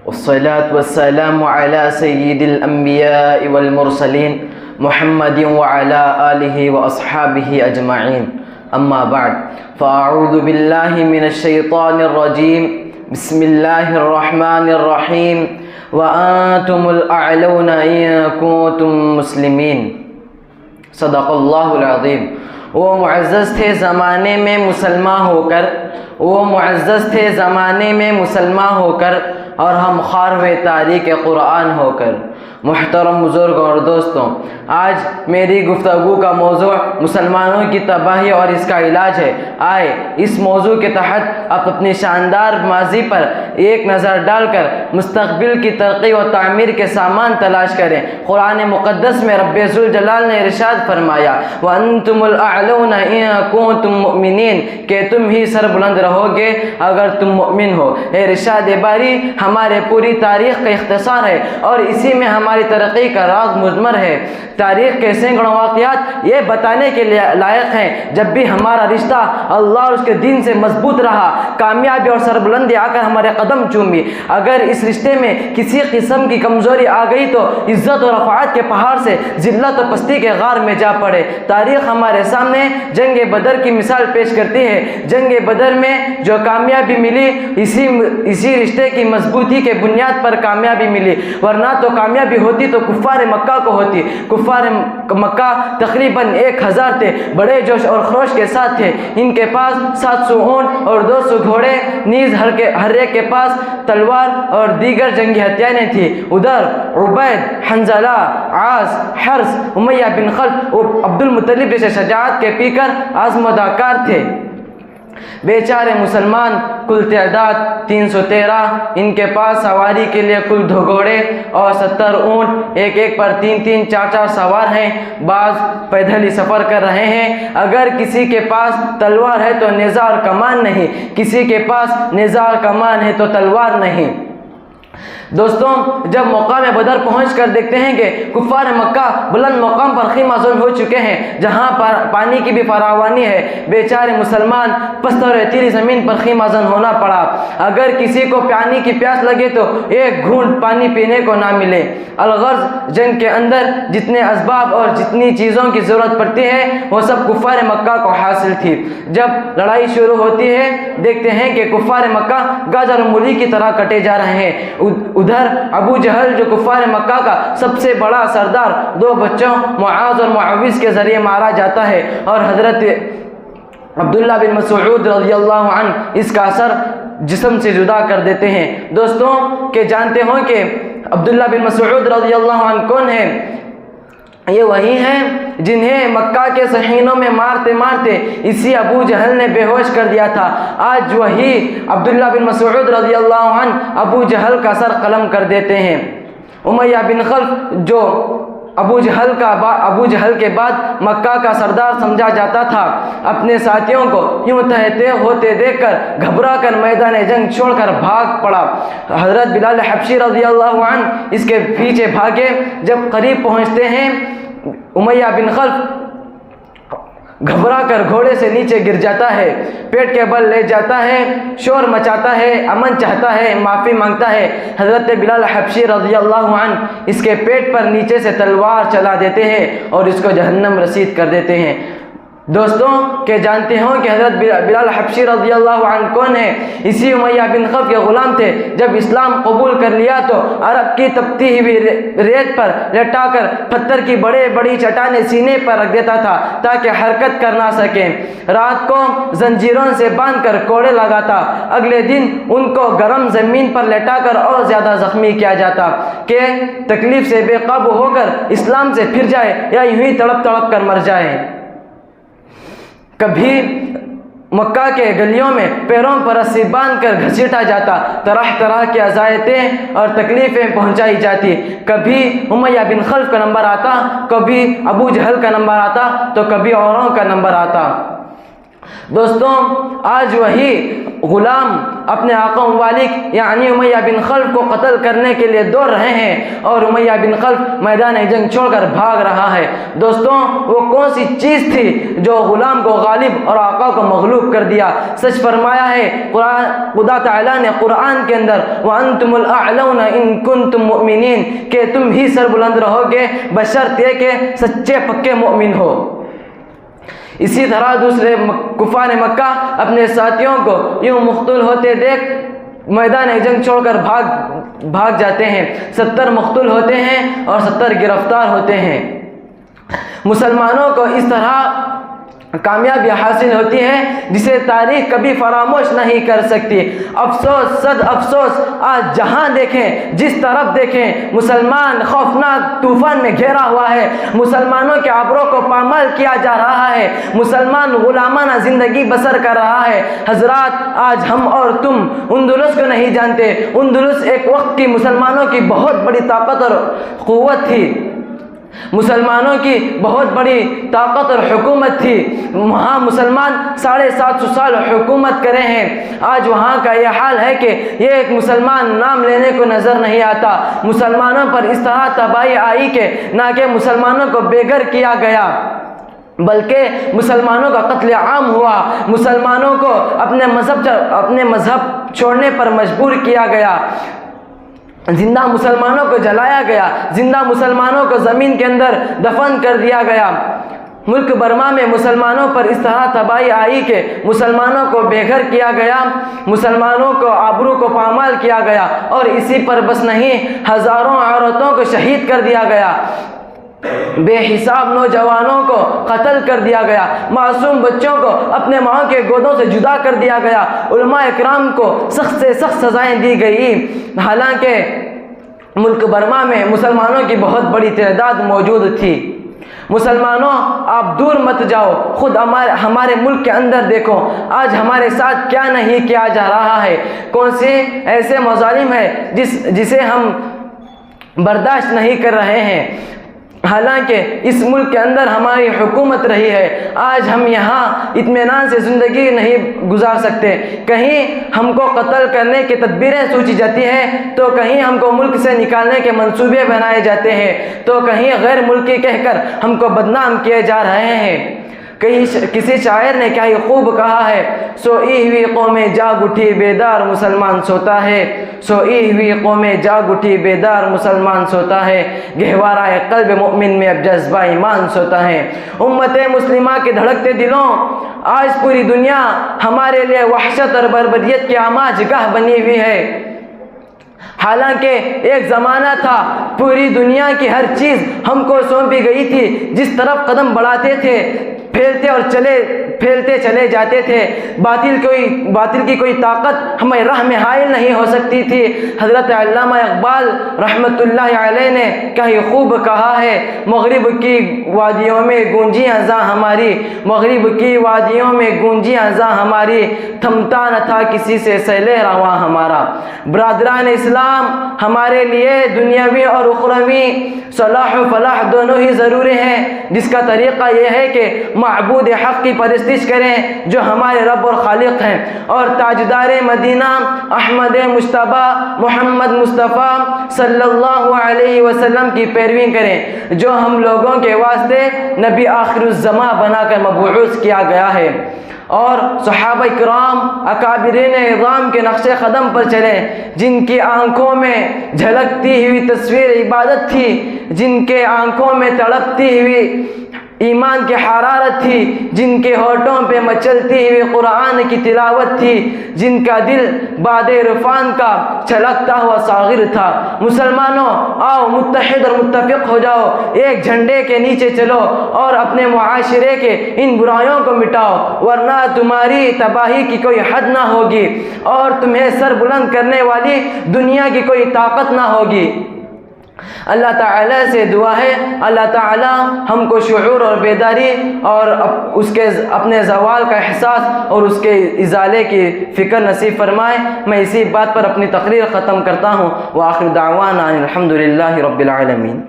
والصلاة والسلام على سيد الأنبياء والمرسلين محمد وعلى آله وأصحابه أجمعين أما بعد فأعوذ بالله من الشيطان الرجيم بسم الله الرحمن الرحيم وأنتم الأعلون إن كنتم مسلمين صدق اللہ العظیم۔ وہ معزز تھے زمانے میں مسلمان ہو کر، وہ معزز تھے زمانے میں مسلمان ہو کر، اور ہم خوار ہوئے تاریخ قرآن ہو کر۔ محترم بزرگ اور دوستوں، آج میری گفتگو کا موضوع مسلمانوں کی تباہی اور اس کا علاج ہے۔ آئے اس موضوع کے تحت آپ اپنی شاندار ماضی پر ایک نظر ڈال کر مستقبل کی ترقی و تعمیر کے سامان تلاش کریں۔ قرآن مقدس میں رب ذوالجلال نے ارشاد فرمایا وَأَنْتُمُ الْأَعْلَوْنَ إِن كُنتُم مُؤْمِنِينَ، کہ تم ہی سر بلند رہو گے اگر تم مؤمن ہو۔ ارشاد باری ہمارے پوری تاریخ کا اختصار ہے اور اسی میں ہماری ترقی کا راز مضمر ہے۔ تاریخ کے سینکڑوں واقعات یہ بتانے کے لائق ہیں جب بھی ہمارا رشتہ اللہ اور اس کے دین سے مضبوط رہا، کامیابی اور سربلندی آ کر ہمارے قدم چومی۔ اگر اس رشتے میں کسی قسم کی کمزوری آ گئی تو عزت اور رفعت کے پہاڑ سے ذلت و پستی کے غار میں جا پڑے۔ تاریخ ہمارے سامنے جنگ بدر کی مثال پیش کرتی ہے۔ جنگ بدر میں جو کامیابی ملی اسی رشتے کی مضبوطی کے بنیاد پر کامیابی ملی، ورنہ تو کامیابی ہوتی تو کفار مکہ کو ہوتی۔ کفار مکہ تقریباً 1000 تھے، بڑے جوش اور خروش کے ساتھ تھے۔ ان کے پاس 700 اونٹ اور 200 گھوڑے، نیز ہر ایک کے پاس تلوار اور دیگر جنگی ہتھیاریں تھیں۔ ادھر عبید، حنظلہ، عاص، حرس، امیہ بن خلف اور عبد المطلب جیسے شجاعت کے پیکر آزمودہ کار تھے۔ بیچارے مسلمان کل تعداد 313، ان کے پاس سواری کے لیے کل 2 گھوڑے اور 70 اونٹ، ایک ایک پر 3 4 سوار ہیں، بعض پیدل ہی سفر کر رہے ہیں۔ اگر کسی کے پاس تلوار ہے تو نیزہ اور کمان نہیں، کسی کے پاس نیزہ اور کمان ہے تو تلوار نہیں۔ دوستوں، جب مقام بدر پہنچ کر دیکھتے ہیں کہ کفار مکہ بلند مقام پر خیمہ زن ہو چکے ہیں جہاں پر پانی کی بھی فراوانی ہے، بیچارے مسلمان پست اور ریتیلی زمین پر خیمہ زن ہونا پڑا۔ اگر کسی کو پانی کی پیاس لگے تو ایک گھونٹ پانی پینے کو نہ ملے۔ الغرض جنگ کے اندر جتنے اسباب اور جتنی چیزوں کی ضرورت پڑتی ہے وہ سب کفار مکہ کو حاصل تھی۔ جب لڑائی شروع ہوتی ہے دیکھتے ہیں کہ کفار مکہ گاجر و مولی کی طرح کٹے جا رہے ہیں۔ ادھر ابو جہل جو کفار مکہ کا سب سے بڑا سردار 2 بچوں معاذ اور معوذ کے ذریعے مارا جاتا ہے، اور حضرت عبداللہ بن مسعود رضی اللہ عنہ اس کا اثر جسم سے جدا کر دیتے ہیں۔ دوستوں کہ جانتے ہوں کہ عبداللہ بن مسعود رضی اللہ عنہ کون ہیں؟ یہ وہی ہیں جنہیں مکہ کے صحینوں میں مارتے مارتے اسی ابو جہل نے بے ہوش کر دیا تھا۔ آج وہی عبداللہ بن مسعود رضی اللہ عنہ ابو جہل کا سر قلم کر دیتے ہیں۔ امیہ بن خلف جو ابو جہل کے بعد مکہ کا سردار سمجھا جاتا تھا، اپنے ساتھیوں کو یوں تہتے ہوتے دیکھ کر گھبرا کر میدان جنگ چھوڑ کر بھاگ پڑا۔ حضرت بلال حبشی رضی اللہ عنہ اس کے پیچھے بھاگے۔ جب قریب پہنچتے ہیں امیہ بن خلف گھبرا کر گھوڑے سے نیچے گر جاتا ہے، پیٹ کے بل لے جاتا ہے، شور مچاتا ہے، امن چاہتا ہے، معافی مانگتا ہے۔ حضرت بلال حبشی رضی اللہ عنہ اس کے پیٹ پر نیچے سے تلوار چلا دیتے ہیں اور اس کو جہنم رسید کر دیتے ہیں۔ دوستوں کہ جانتے ہوں کہ حضرت بلال حبشی رضی اللہ عنہ کون ہے؟ اسی امیہ بن خلف کے غلام تھے۔ جب اسلام قبول کر لیا تو عرب کی تپتی ہوئی ریت پر لٹا کر پتھر کی بڑی چٹانیں سینے پر رکھ دیتا تھا تاکہ حرکت کر نہ سکیں۔ رات کو زنجیروں سے باندھ کر کوڑے لگاتا، اگلے دن ان کو گرم زمین پر لٹا کر اور زیادہ زخمی کیا جاتا کہ تکلیف سے بے قابو ہو کر اسلام سے پھر جائے یا یوں ہی تڑپ تڑپ کر مر جائے۔ کبھی مکہ کے گلیوں میں پیروں پر رسی باندھ کر گھسیٹا جاتا، طرح طرح کی اذیتیں اور تکلیفیں پہنچائی جاتی۔ کبھی امیہ بن خلف کا نمبر آتا، کبھی ابو جہل کا نمبر آتا تو کبھی اوروں کا نمبر آتا۔ دوستوں آج وہی غلام اپنے آقا مالک یعنی امیہ بن خلف کو قتل کرنے کے لیے دوڑ رہے ہیں اور امیہ بن خلف میدان جنگ چھوڑ کر بھاگ رہا ہے۔ دوستوں وہ کون سی چیز تھی جو غلام کو غالب اور آقا کو مغلوب کر دیا؟ سچ فرمایا ہے خدا تعالیٰ نے قرآن کے اندر وَأَنْتُمُ الْأَعْلَوْنَ إِن كُنتُم مُؤْمِنِينَ کہ تم ہی سر بلند رہو گے بشرط یہ کہ سچے پکے مومن ہو۔ اسی طرح دوسرے کفار مکہ اپنے ساتھیوں کو یوں مقتول ہوتے دیکھ میدان جنگ چھوڑ کر بھاگ جاتے ہیں۔ 70 مقتول ہوتے ہیں اور 70 گرفتار ہوتے ہیں۔ مسلمانوں کو اس طرح کامیابی حاصل ہوتی ہے جسے تاریخ کبھی فراموش نہیں کر سکتی۔ افسوس صد افسوس آج جہاں دیکھیں جس طرف دیکھیں مسلمان خوفناک طوفان میں گھیرا ہوا ہے۔ مسلمانوں کے ابروں کو پامال کیا جا رہا ہے۔ مسلمان غلامانہ زندگی بسر کر رہا ہے۔ حضرات آج ہم اور تم اندلس کو نہیں جانتے۔ اندلس ایک وقت کی مسلمانوں کی بہت بڑی طاقت اور قوت تھی، مسلمانوں کی بہت بڑی طاقت اور حکومت تھی۔ وہاں مسلمان 750 سال حکومت کرے ہیں۔ آج وہاں کا یہ حال ہے کہ یہ ایک مسلمان نام لینے کو نظر نہیں آتا۔ مسلمانوں پر اس طرح تباہی آئی کہ نہ کہ مسلمانوں کو بے گھر کیا گیا بلکہ مسلمانوں کا قتل عام ہوا۔ مسلمانوں کو اپنے مذہب چھوڑنے پر مجبور کیا گیا۔ زندہ مسلمانوں کو جلایا گیا، زندہ مسلمانوں کو زمین کے اندر دفن کر دیا گیا۔ ملک برما میں مسلمانوں پر اس طرح تباہی آئی کہ مسلمانوں کو بے گھر کیا گیا، مسلمانوں کو آبرو کو پامال کیا گیا، اور اسی پر بس نہیں ہزاروں عورتوں کو شہید کر دیا گیا، بے حساب نوجوانوں کو قتل کر دیا گیا، معصوم بچوں کو اپنے ماں کے گودوں سے جدا کر دیا گیا، علماء اکرام کو سخت سے سخت سزائیں دی گئی۔ حالانکہ ملک برما میں مسلمانوں کی بہت بڑی تعداد موجود تھی۔ مسلمانوں آپ دور مت جاؤ، خود ہمارے ملک کے اندر دیکھو آج ہمارے ساتھ کیا نہیں کیا جا رہا ہے، کون سے ایسے مظالم ہیں جسے ہم برداشت نہیں کر رہے ہیں۔ حالانکہ اس ملک کے اندر ہماری حکومت رہی ہے، آج ہم یہاں اطمینان سے زندگی نہیں گزار سکتے۔ کہیں ہم کو قتل کرنے کی تدبیریں سوچی جاتی ہیں تو کہیں ہم کو ملک سے نکالنے کے منصوبے بنائے جاتے ہیں تو کہیں غیر ملکی کہہ کر ہم کو بدنام کیے جا رہے ہیں۔ کسی شاعر نے کیا ہی خوب کہا ہے، سوئی ہوئی قومیں جاگ اٹھی بیدار مسلمان سوتا ہے، سوئی ہوئی قومیں جاگ اٹھی بیدار مسلمان سوتا ہے، گہوارہ قلب مومن میں اب جذبہ ایمان سوتا ہے۔ امت مسلمہ کے دھڑکتے دلوں آج پوری دنیا ہمارے لیے وحشت اور بربریت کی آماج گاہ بنی ہوئی ہے۔ حالانکہ ایک زمانہ تھا پوری دنیا کی ہر چیز ہم کو سونپی گئی تھی، جس طرف قدم بڑھاتے تھے پھیلتے چلے جاتے تھے، باطل کی کوئی طاقت ہمیں راہ میں حائل نہیں ہو سکتی تھی۔ حضرت علامہ اقبال رحمۃ اللہ علیہ نے کہیں خوب کہا ہے، مغرب کی وادیوں میں گونجی اذاں ہماری، مغرب کی وادیوں میں گونجی اذاں ہماری، تھمتا نہ تھا کسی سے سیل رواں ہمارا۔ برادران اسلام ہمارے لیے دنیاوی اور اخروی صلاح و فلاح دونوں ہی ضروری ہیں، جس کا طریقہ یہ ہے کہ معبود حق کی پرستش کریں جو ہمارے رب اور خالق ہیں، اور تاجدار مدینہ احمد مجتبی محمد مصطفیٰ صلی اللہ علیہ وسلم کی پیروی کریں جو ہم لوگوں کے واسطے نبی آخر الزماں بنا کر مبعوث کیا گیا ہے، اور صحابہ کرام اکابرین اعظام کے نقش قدم پر چلیں جن کی آنکھوں میں جھلکتی ہوئی تصویر عبادت تھی، جن کے آنکھوں میں تڑپتی ہوئی ایمان کی حرارت تھی، جن کے ہونٹوں پہ مچلتی ہوئی قرآن کی تلاوت تھی، جن کا دل باد عرفان کا چھلکتا ہوا ساغر تھا۔ مسلمانوں آؤ متحد اور متفق ہو جاؤ، ایک جھنڈے کے نیچے چلو اور اپنے معاشرے کے ان برائیوں کو مٹاؤ، ورنہ تمہاری تباہی کی کوئی حد نہ ہوگی اور تمہیں سر بلند کرنے والی دنیا کی کوئی طاقت نہ ہوگی۔ اللہ تعالیٰ سے دعا ہے اللہ تعالیٰ ہم کو شعور اور بیداری اور اس کے اپنے زوال کا احساس اور اس کے ازالے کی فکر نصیب فرمائے۔ میں اسی بات پر اپنی تقریر ختم کرتا ہوں۔ وآخر دعوانا الحمد للہ رب العالمین۔